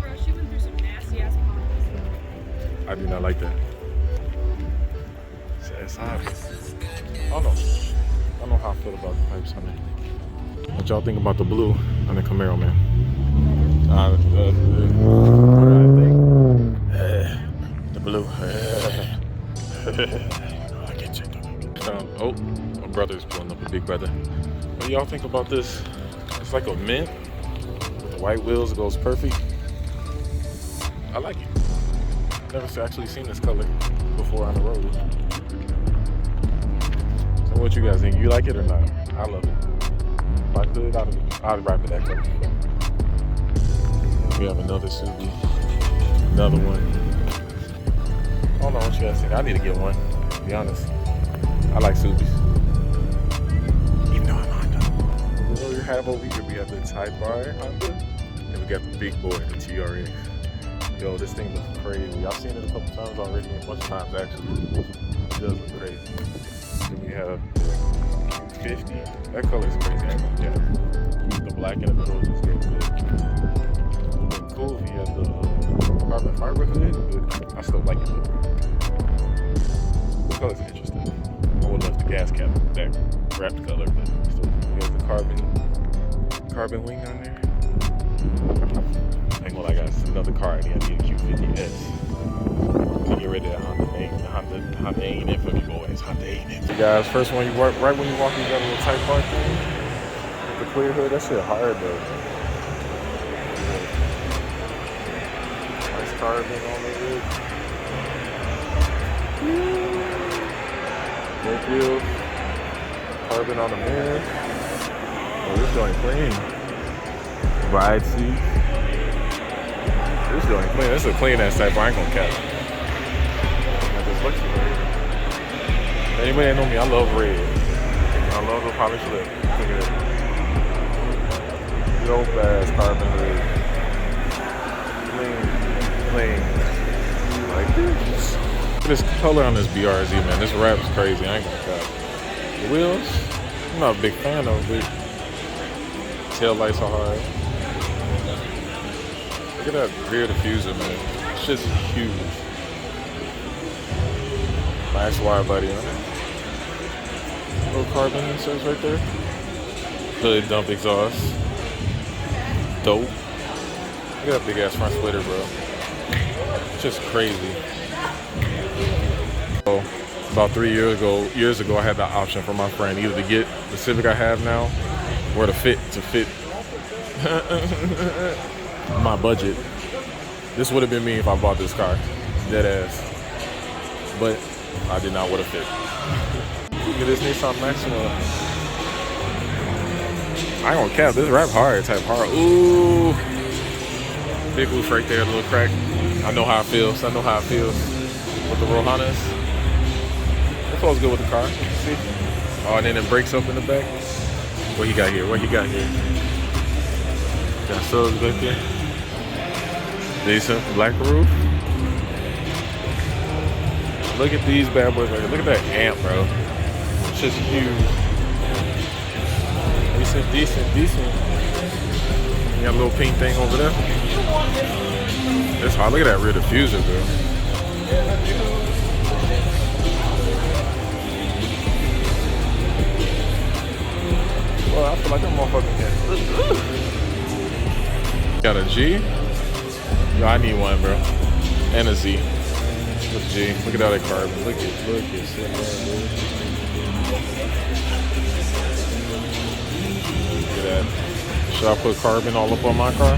Bro, she went through some nasty ass comments. I do not like that. It's obvious. I don't know. I don't know how I feel about the pipes on it. What y'all think about the blue on the Camaro, man? What do I think? The blue. I get checked on. Oh, my brother's pulling up, a big brother. What do y'all think about this? It's like a mint with the white wheels. It goes perfect. I like it. Never actually seen this color before on the road. So what you guys think? You like it or not? I love it. If I could, I'd rap it that color. We have another Subi. Another one. I don't know what you guys think. I need to get one, to be honest. I like Subis. Even though I'm Honda. So we have over here, we have the Type R Honda. And we got the big boy, the TRX. Yo, this thing looks crazy. I've seen it a couple times already, a bunch of times actually. It does look crazy. Then we have the Q50. That color is crazy. Yeah. The black in the middle is just getting good. It would be cool if you had the carbon fiber hood, but I still like it though. The color's interesting. I would love the gas cap, that wrapped color, but still, we have the carbon wing on there. Ain't gonna lie, guys, another car. I need a Q50S. Get rid of that Honda name. Honda ain't in for me, boys. Honda ain't in. So guys, first when you walk, right when you walk, you got a little Type R thing with the clear hood. That shit hard though. Nice carbon on the hood. Both wheels. Carbon on the mirror. Oh, this joint clean. Ride seat. This joint clean. This is a clean ass Type R. I ain't gonna cap. Like this looks red. Anybody that know me, I love red. I love the polished lip. Look at it. Yo fast carbon hood. Clean. Like this. Look at this color on this BRZ, man. This wrap is crazy. I ain't gonna cap. The wheels, I'm not a big fan of it. Tail lights are hard. Look at that rear diffuser, man. It's just huge. Nice wide body on it. Little carbon inserts right there. Hood dump exhaust. Dope. Look at that big ass front splitter, bro. It's just crazy. So, about 3 years ago, I had the option from my friend either to get the Civic I have now or to fit my budget. This would have been me if I bought this car. Dead ass. But I did not want to fit. Look at this Nissan Maxima. I ain't gonna cap, this wrap hard, Type hard. Ooh. Big roof right there, a little crack. I know how it feels. With the Rohanas. It feels good with the car. See? Oh, and then it breaks up in the back. What he got here? Got subs back there. Decent black roof. Look at these bad boys right here. Look at that amp, bro. It's just huge. Decent. You got a little pink thing over there. It's hard. Look at that rear diffuser, bro. Well, I feel like I'm motherfucking cat. Got a G? Yo, I need one, bro. And a Z. With G. Look at all that carbon. Look at sitting there, dude. Look at that. Should I put carbon all up on my car?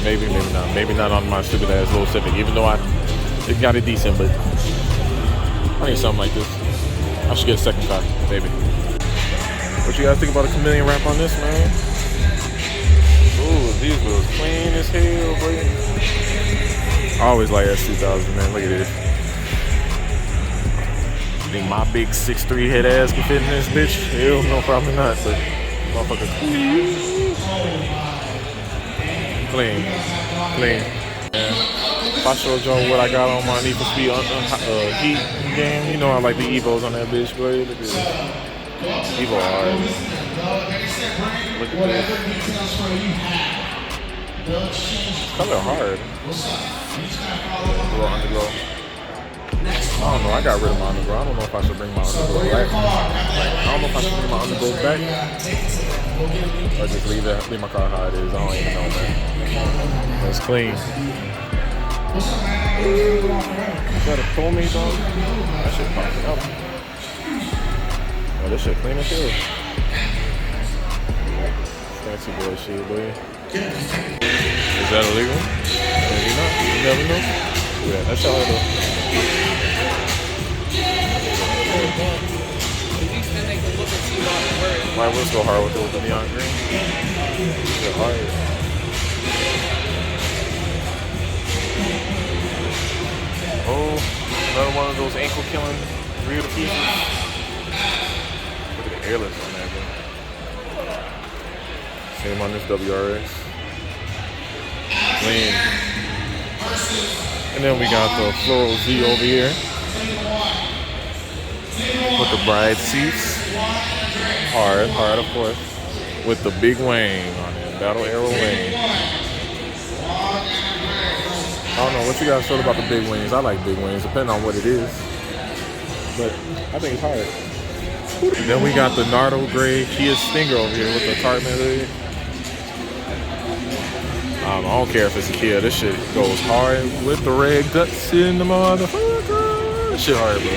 Maybe not. Maybe not on my stupid ass little Civic. Even though it got it decent, but I need something like this. I should get a second car, maybe. What you guys think about a chameleon wrap on this, man? Ooh, these wheels clean as hell, boy. I always like S2000, man. Look at this. You think my big 6'3" head ass can fit in this bitch? Hell no, probably not, but motherfucker clean. Yeah. If I showed y'all what I got on my Need for Speed Heat game, you know I like the Evos on that bitch, boy. Look at this. Evo hard. Look look at this. Color hard. A little underglow. I don't know. I got rid of my underglow. I don't know if I should bring my underglow back. I don't know if I should bring my underglow back or just leave my car how it is. I don't even know, man. It's clean. Is that a pull me dog? That shit popping up. Oh, this shit clean as hell. Fancy boy shit, boy. Is that illegal? Maybe not. You never know. Yeah, that's all I know. Why was so hard with the neon green? It's hard. Oh, another one of those ankle killing rear pieces. Look at the airless on that, bro. Same on this WRX. Clean. And then we got the Floral Z over here. With the bride seats. Hard, of course. With the big wing on it. Battle Arrow wing. I don't know what you guys feel about the big wings. I like big wings, depending on what it is. But I think it's hard. Then we got the Nardo Gray Kia Stinger over here with the carbon hood. I don't care if it's a Kia. This shit goes hard with the red guts in the motherfucker. This shit hard, bro.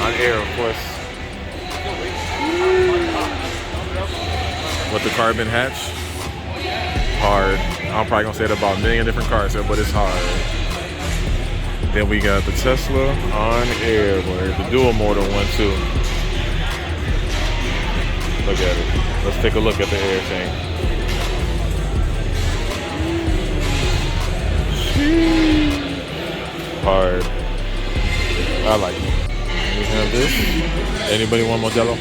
On air, of course. With the carbon hatch. Hard. I'm probably gonna say it about a million different cars here, but it's hard. Then we got the Tesla on air, boy. The dual motor one too. Look at it. Let's take a look at the air tank. Hard. I like it. We have this. Anybody want Modelo?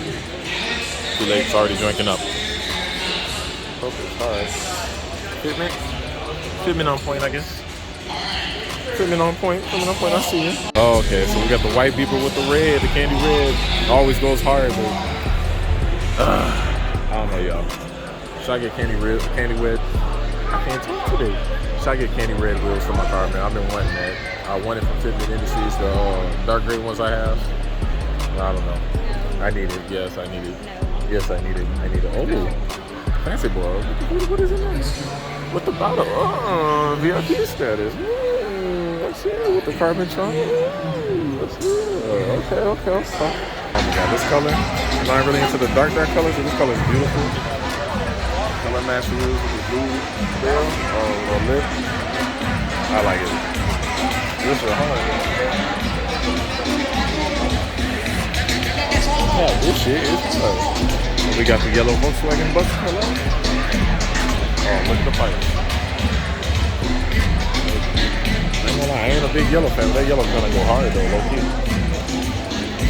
Too late. It's already drinking up. Hope it's hard. Fitment on point, I guess. Fitment on point, I see you. Oh, okay, so we got the white beeper with the red, the candy red. Always goes hard, but I don't know, y'all. Should I get candy red? I can't talk today. Should I get candy red wheels for my car, man? I've been wanting that. I want it from Fitment Industries, the dark gray ones I have. I don't know. I need it. Yes, I need it. Yes, I need it. I need it. Oh. Fancy boy. What is it like? With the bottle. VIP status. That's it. With the carbon trunk. That's it. Okay. I'm sorry. Oh my god, this color. I'm not really into the dark colors, but this color is beautiful. Color match wheels with the blue bill or lip. I like it. This is hard. Yeah, this shit is hard. We got the yellow Volkswagen bus. Hello. Oh, look at the pipes. I ain't gonna lie, I ain't a big yellow fan. That yellow's gonna go hard though, low key.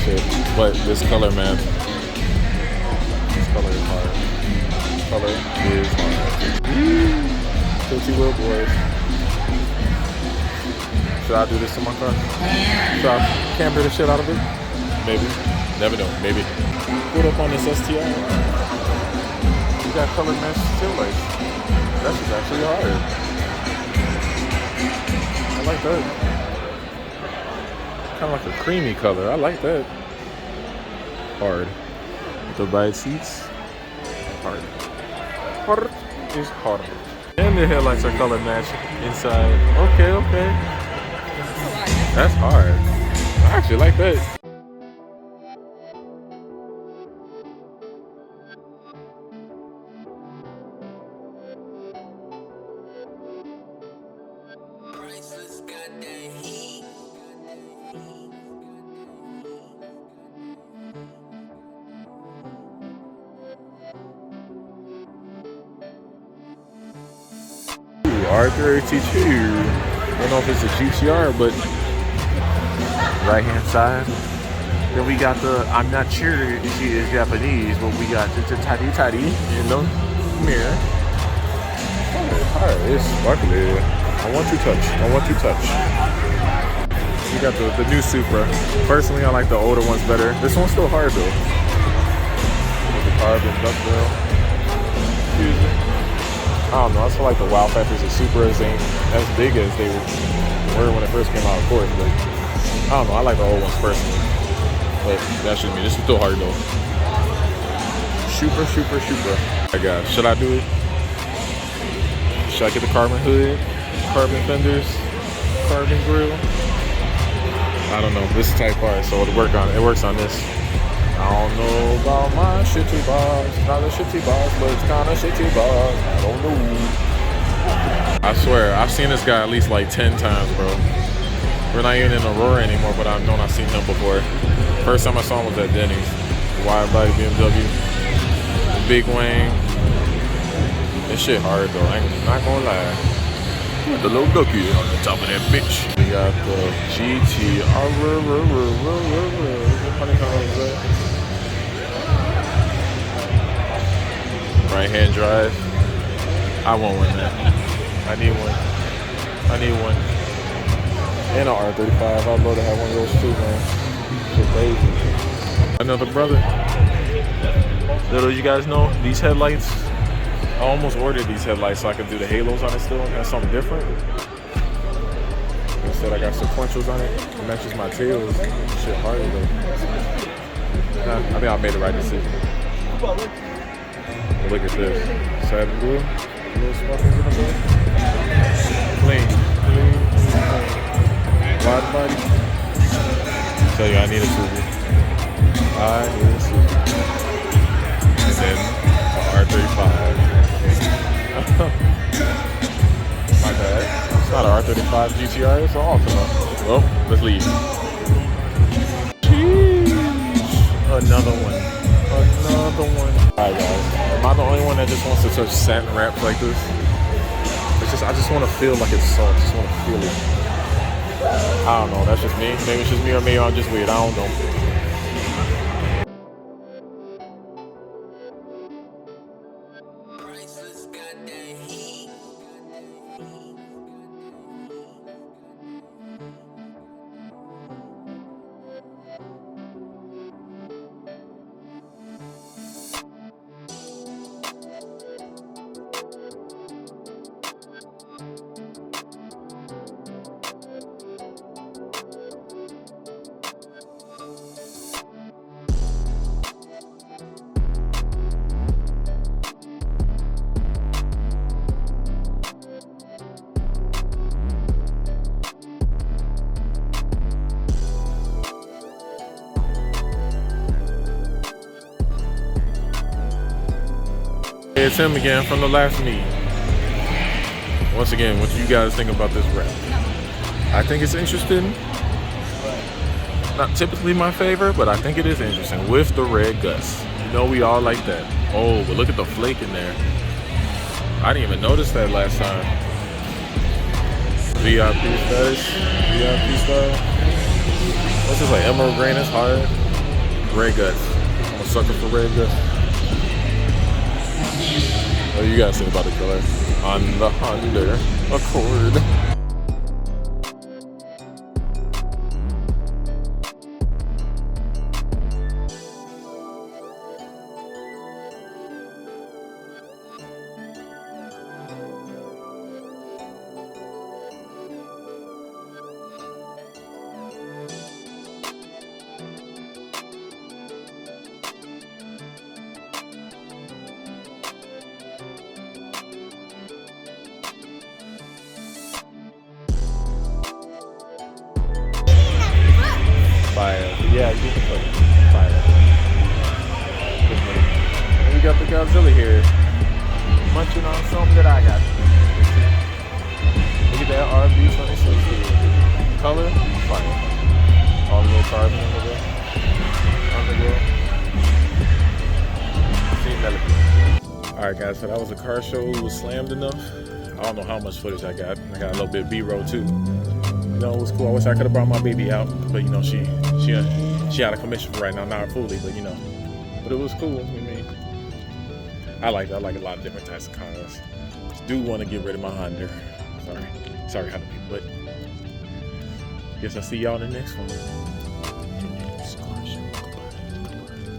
Shit. But this color, man. This color is hard. This color is hard. Tilty wheel boys. Should I do this to my car? Should I camber the shit out of it? Maybe. Never know. Maybe. Put up on this STI. You got color match tail lights. That's just actually hard. I like that. Kind of like a creamy color. I like that. Hard. With the bright seats. Hard. Hard is hard. And the headlights are color matched inside. Okay. That's hard. I actually like that. R32. I don't know if it's a GTR, but right hand side. Then we got the, I'm not sure if she is Japanese, but we got the tari in the mirror. Hard. It's sparkly. I want to touch. We got the new Supra. Personally, I like the older ones better. This one's still hard though. carbon duckbill. Excuse me. I don't know. I feel like the wow factors of Supras ain't as big as they were when it first came out, of course. But I don't know. I like the old ones personally. But that's just me. This is still hard though. Super. I got. Should I do it? Should I get the carbon hood, carbon fenders, carbon grill? I don't know. This is type R, so it'll work on it. It works on this. I don't know about my shitty box. Not a shitty box, but it's kind of shitty box. I don't know. I swear, I've seen this guy at least like 10 times, bro. We're not even in Aurora anymore, but I've known I've seen him before. First time I saw him was at Denny's. Wide body BMW. Big Wang. This shit hard though, I ain't not gonna lie. The little ducky on the top of that bitch. We got the GT. Right hand drive. I want one, man. I need one. And an R35. I'd love to have one of those too, man. Shit crazy. Another brother. Little you guys know, these headlights. I almost ordered these headlights so I could do the halos on it still and have something different. Instead I got sequentials on it. It matches my tails. Shit harder though. Nah, I think I made the right decision. Look at this. Satin blue. Little sparkles in the blue. Clean. Wide body. Tell you I need a Subaru. And then R35. My bad. It's not an R35 GTR, it's an Altima. Well, let's leave. Jeez. Another one. Alright guys, am I the only one that just wants to touch satin wraps like this? I just want to feel like it's soft. I just want to feel it. I don't know, that's just me. Maybe it's just me or maybe I'm just weird, I don't know. It's him again from the last meet. Once again, what do you guys think about this wrap? I think it's interesting. Not typically my favorite, but I think it is interesting with the red guts. You know we all like that. Oh, but look at the flake in there. I didn't even notice that last time. VIP status, VIP style. What's this like? Emerald green is hard. Red guts. I'm a sucker for red guts. What do you guys think about the color on the Honda Accord? Fire. Yeah, you can put fire. And we got the Godzilla here. Munching on something that I got. Look at that RB26 here. Color, fire. All the little carbon on the grill. Alright guys, so that was a car show. It was slammed enough. I don't know how much footage I got. I got a little bit of B-roll too. You know, it was cool. I wish I could have brought my baby out, but you know, she out of commission for right now, not fully, but you know. But it was cool. I mean, I like a lot of different types of cars. Just do want to get rid of my Honda. Sorry, Honda people, but guess I'll see y'all in the next one.